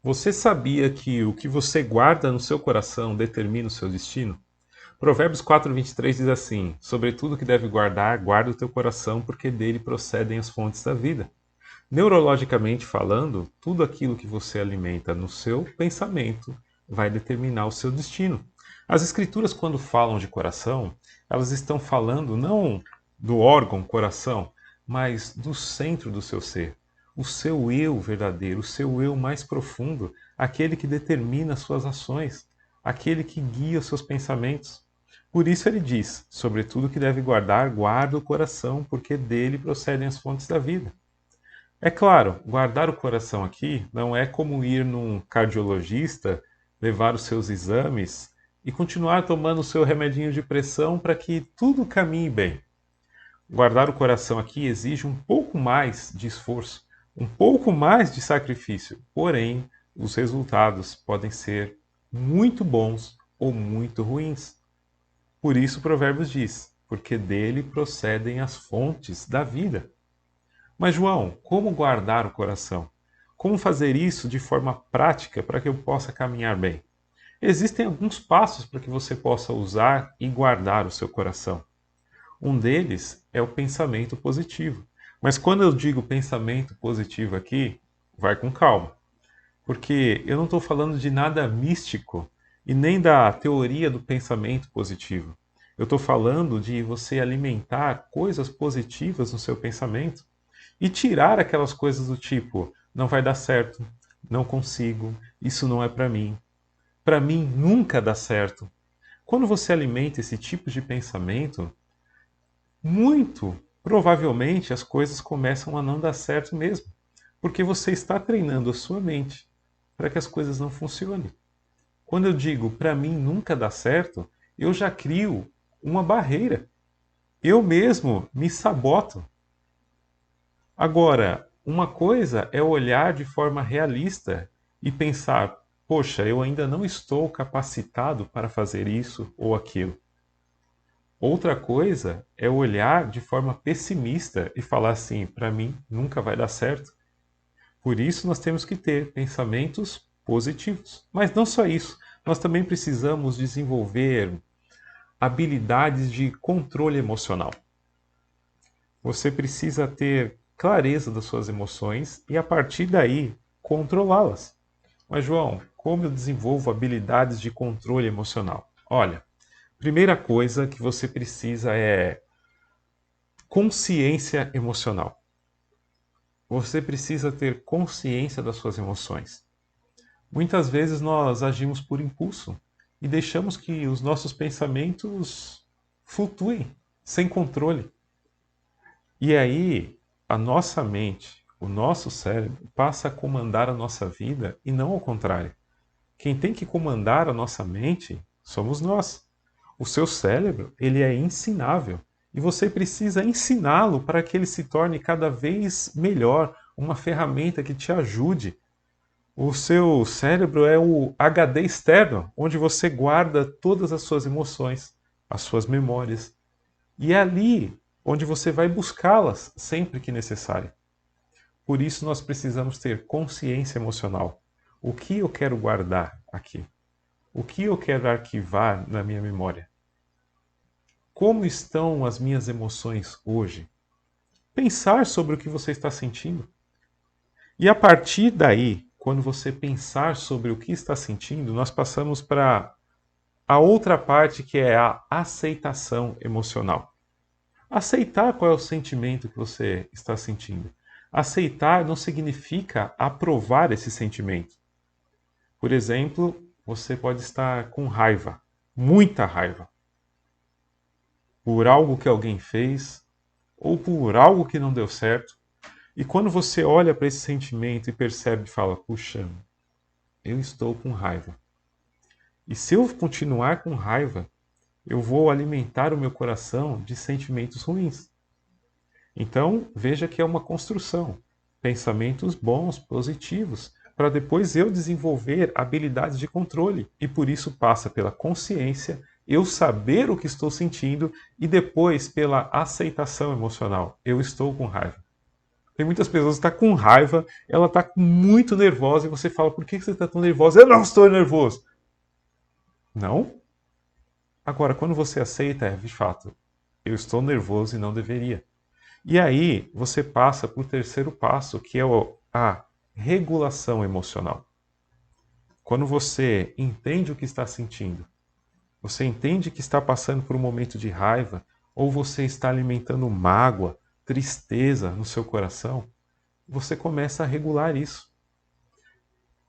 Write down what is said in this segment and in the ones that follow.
Você sabia que o que você guarda no seu coração determina o seu destino? Provérbios 4:23 diz assim: Sobre tudo que deve guardar, guarda o teu coração, porque dele procedem as fontes da vida. Neurologicamente falando, tudo aquilo que você alimenta no seu pensamento vai determinar o seu destino. As escrituras, quando falam de coração, elas estão falando não do órgão coração, mas do centro do seu ser. O seu eu verdadeiro, o seu eu mais profundo, aquele que determina as suas ações, aquele que guia os seus pensamentos. Por isso ele diz: sobretudo que deve guardar, guarda o coração, porque dele procedem as fontes da vida. É claro, guardar o coração aqui não é como ir num cardiologista, levar os seus exames e continuar tomando o seu remedinho de pressão para que tudo caminhe bem. Guardar o coração aqui exige um pouco mais de esforço, um pouco mais de sacrifício, porém, os resultados podem ser muito bons ou muito ruins. Por isso, Provérbios diz: porque dele procedem as fontes da vida. Mas, João, como guardar o coração? Como fazer isso de forma prática para que eu possa caminhar bem? Existem alguns passos para que você possa usar e guardar o seu coração. Um deles é o pensamento positivo. Mas quando eu digo pensamento positivo aqui, vai com calma, porque eu não estou falando de nada místico e nem da teoria do pensamento positivo. Eu estou falando de você alimentar coisas positivas no seu pensamento e tirar aquelas coisas do tipo: não vai dar certo, não consigo, isso não é para mim nunca dá certo. Quando você alimenta esse tipo de pensamento, muito provavelmente as coisas começam a não dar certo mesmo, porque você está treinando a sua mente para que as coisas não funcionem. Quando eu digo para mim nunca dá certo, eu já crio uma barreira. Eu mesmo me saboto. Agora, uma coisa é olhar de forma realista e pensar: poxa, eu ainda não estou capacitado para fazer isso ou aquilo. Outra coisa é olhar de forma pessimista e falar assim: para mim nunca vai dar certo. Por isso, nós temos que ter pensamentos positivos. Mas não só isso, nós também precisamos desenvolver habilidades de controle emocional. Você precisa ter clareza das suas emoções e, a partir daí, controlá-las. Mas, João, como eu desenvolvo habilidades de controle emocional? Olha, primeira coisa que você precisa é consciência emocional. Você precisa ter consciência das suas emoções. Muitas vezes nós agimos por impulso e deixamos que os nossos pensamentos flutuem sem controle. E aí, a nossa mente, o nosso cérebro, passa a comandar a nossa vida e não ao contrário. Quem tem que comandar a nossa mente somos nós. O seu cérebro, ele é ensinável e você precisa ensiná-lo para que ele se torne cada vez melhor, uma ferramenta que te ajude. O seu cérebro é o HD externo, onde você guarda todas as suas emoções, as suas memórias. E é ali onde você vai buscá-las sempre que necessário. Por isso nós precisamos ter consciência emocional. O que eu quero guardar aqui? O que eu quero arquivar na minha memória? Como estão as minhas emoções hoje? Pensar sobre o que você está sentindo. E a partir daí, quando você pensar sobre o que está sentindo, nós passamos para a outra parte que é a aceitação emocional. Aceitar qual é o sentimento que você está sentindo. Aceitar não significa aprovar esse sentimento. Por exemplo, você pode estar com raiva, muita raiva, por algo que alguém fez ou por algo que não deu certo. E quando você olha para esse sentimento e percebe e fala: puxa, eu estou com raiva. E se eu continuar com raiva, eu vou alimentar o meu coração de sentimentos ruins. Então, veja que é uma construção. Pensamentos bons, positivos, para depois eu desenvolver habilidades de controle. E por isso passa pela consciência, eu saber o que estou sentindo e depois pela aceitação emocional. Eu estou com raiva. Tem muitas pessoas que estão com raiva, ela está muito nervosa e você fala, por que você está tão nervosa? Eu não estou nervoso. Não? Agora, quando você aceita, de fato, eu estou nervoso e não deveria. E aí você passa para o terceiro passo, que é a regulação emocional. Quando você entende o que está sentindo, você entende que está passando por um momento de raiva, ou você está alimentando mágoa, tristeza no seu coração, você começa a regular isso.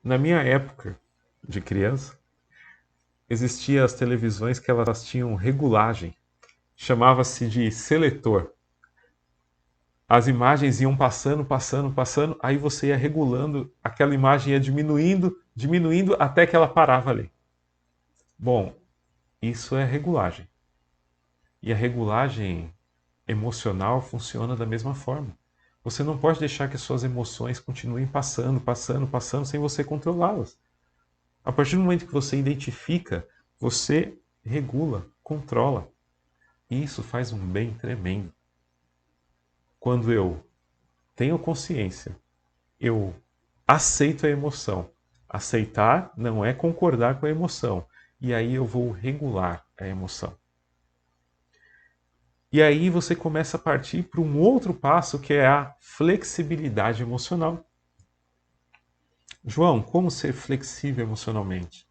Na minha época de criança, existiam as televisões que elas tinham regulagem. Chamava-se de seletor. As imagens iam passando, passando, passando, aí você ia regulando, aquela imagem ia diminuindo, diminuindo, até que ela parava ali. Bom, isso é regulagem. E a regulagem emocional funciona da mesma forma. Você não pode deixar que as suas emoções continuem passando, passando, passando, sem você controlá-las. A partir do momento que você identifica, você regula, controla. E isso faz um bem tremendo. Quando eu tenho consciência, eu aceito a emoção. Aceitar não é concordar com a emoção. E aí eu vou regular a emoção. E aí você começa a partir para um outro passo que é a flexibilidade emocional. João, como ser flexível emocionalmente?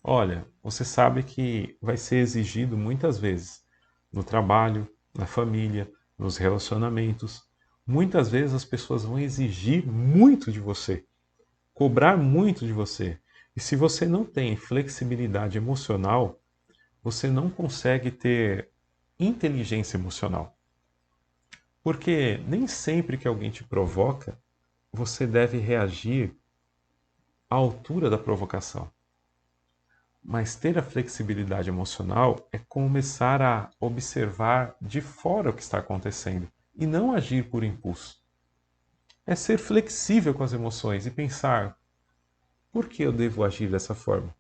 Olha, você sabe que vai ser exigido muitas vezes no trabalho, na família, nos relacionamentos. Muitas vezes as pessoas vão exigir muito de você, cobrar muito de você. E se você não tem flexibilidade emocional, você não consegue ter inteligência emocional. Porque nem sempre que alguém te provoca, você deve reagir à altura da provocação. Mas ter a flexibilidade emocional é começar a observar de fora o que está acontecendo e não agir por impulso. É ser flexível com as emoções e pensar: por que eu devo agir dessa forma?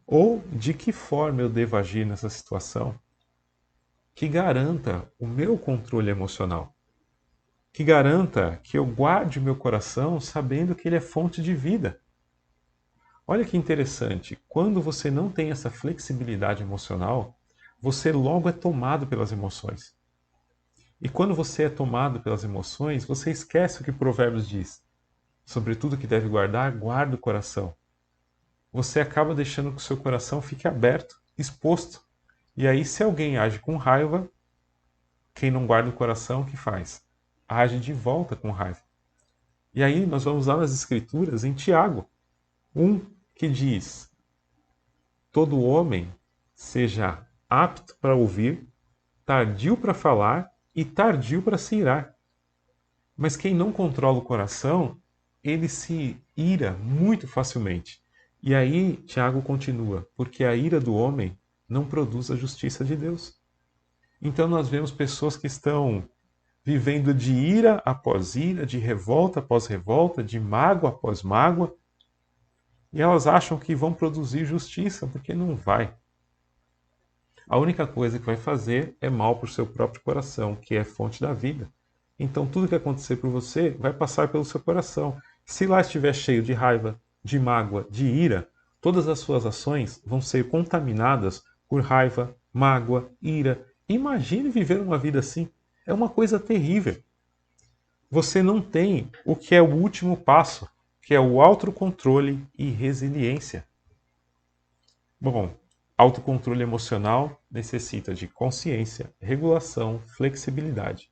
Ou de que forma eu devo agir nessa situação que garanta o meu controle emocional? Que garanta que eu guarde o meu coração sabendo que ele é fonte de vida. Olha que interessante, quando você não tem essa flexibilidade emocional, você logo é tomado pelas emoções. E quando você é tomado pelas emoções, você esquece o que Provérbios diz. Sobre tudo que deve guardar, guarda o coração. Você acaba deixando que o seu coração fique aberto, exposto. E aí, se alguém age com raiva, quem não guarda o coração, o que faz? Age de volta com raiva. E aí nós vamos lá nas Escrituras, em Tiago 1, que diz: todo homem seja apto para ouvir, tardio para falar e tardio para se irar. Mas quem não controla o coração, ele se ira muito facilmente. E aí Tiago continua: porque a ira do homem não produz a justiça de Deus. Então nós vemos pessoas que estão vivendo de ira após ira, de revolta após revolta, de mágoa após mágoa, e elas acham que vão produzir justiça, porque não vai. A única coisa que vai fazer é mal para o seu próprio coração, que é a fonte da vida. Então tudo que acontecer por você vai passar pelo seu coração. Se lá estiver cheio de raiva, de mágoa, de ira, todas as suas ações vão ser contaminadas por raiva, mágoa, ira. Imagine viver uma vida assim. É uma coisa terrível. Você não tem o que é o último passo, que é o autocontrole e resiliência. Bom, autocontrole emocional necessita de consciência, regulação, flexibilidade.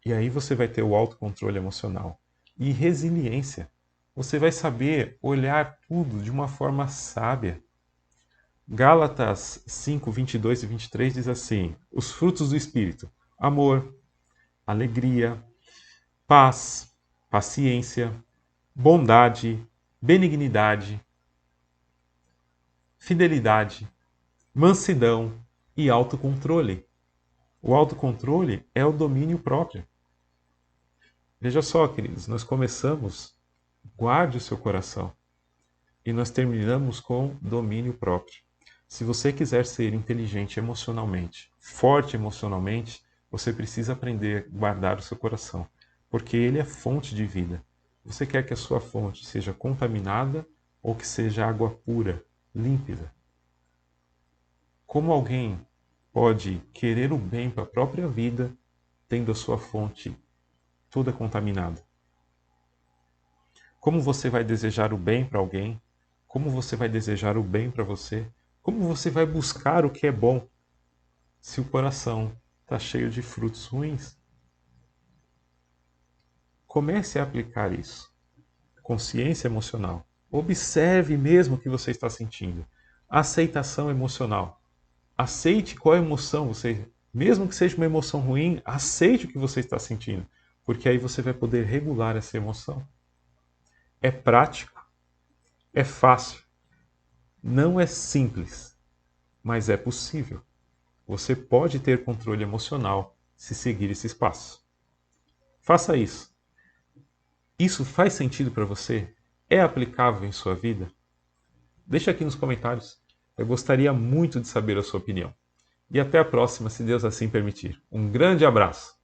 E aí você vai ter o autocontrole emocional. E resiliência. Você vai saber olhar tudo de uma forma sábia. Gálatas 5, 22 e 23 diz assim: os frutos do Espírito: amor, alegria, paz, paciência, bondade, benignidade, fidelidade, mansidão e autocontrole. O autocontrole é o domínio próprio. Veja só, queridos, nós começamos, guarde o seu coração, e nós terminamos com domínio próprio. Se você quiser ser inteligente emocionalmente, forte emocionalmente, Você precisa aprender a guardar o seu coração, porque ele é fonte de vida. Você quer que a sua fonte seja contaminada ou que seja água pura, límpida? Como alguém pode querer o bem para a própria vida tendo a sua fonte toda contaminada? Como você vai desejar o bem para alguém? Como você vai desejar o bem para você? Como você vai buscar o que é bom se o coração está cheio de frutos ruins? Comece a aplicar isso. Consciência emocional. Observe mesmo o que você está sentindo. Aceitação emocional. Aceite qual emoção você, mesmo que seja uma emoção ruim, aceite o que você está sentindo, porque aí você vai poder regular essa emoção. É prático, é fácil, não é simples, mas é possível. Você pode ter controle emocional se seguir esses passos. Faça isso. Isso faz sentido para você? É aplicável em sua vida? Deixa aqui nos comentários. Eu gostaria muito de saber a sua opinião. E até a próxima, se Deus assim permitir. Um grande abraço!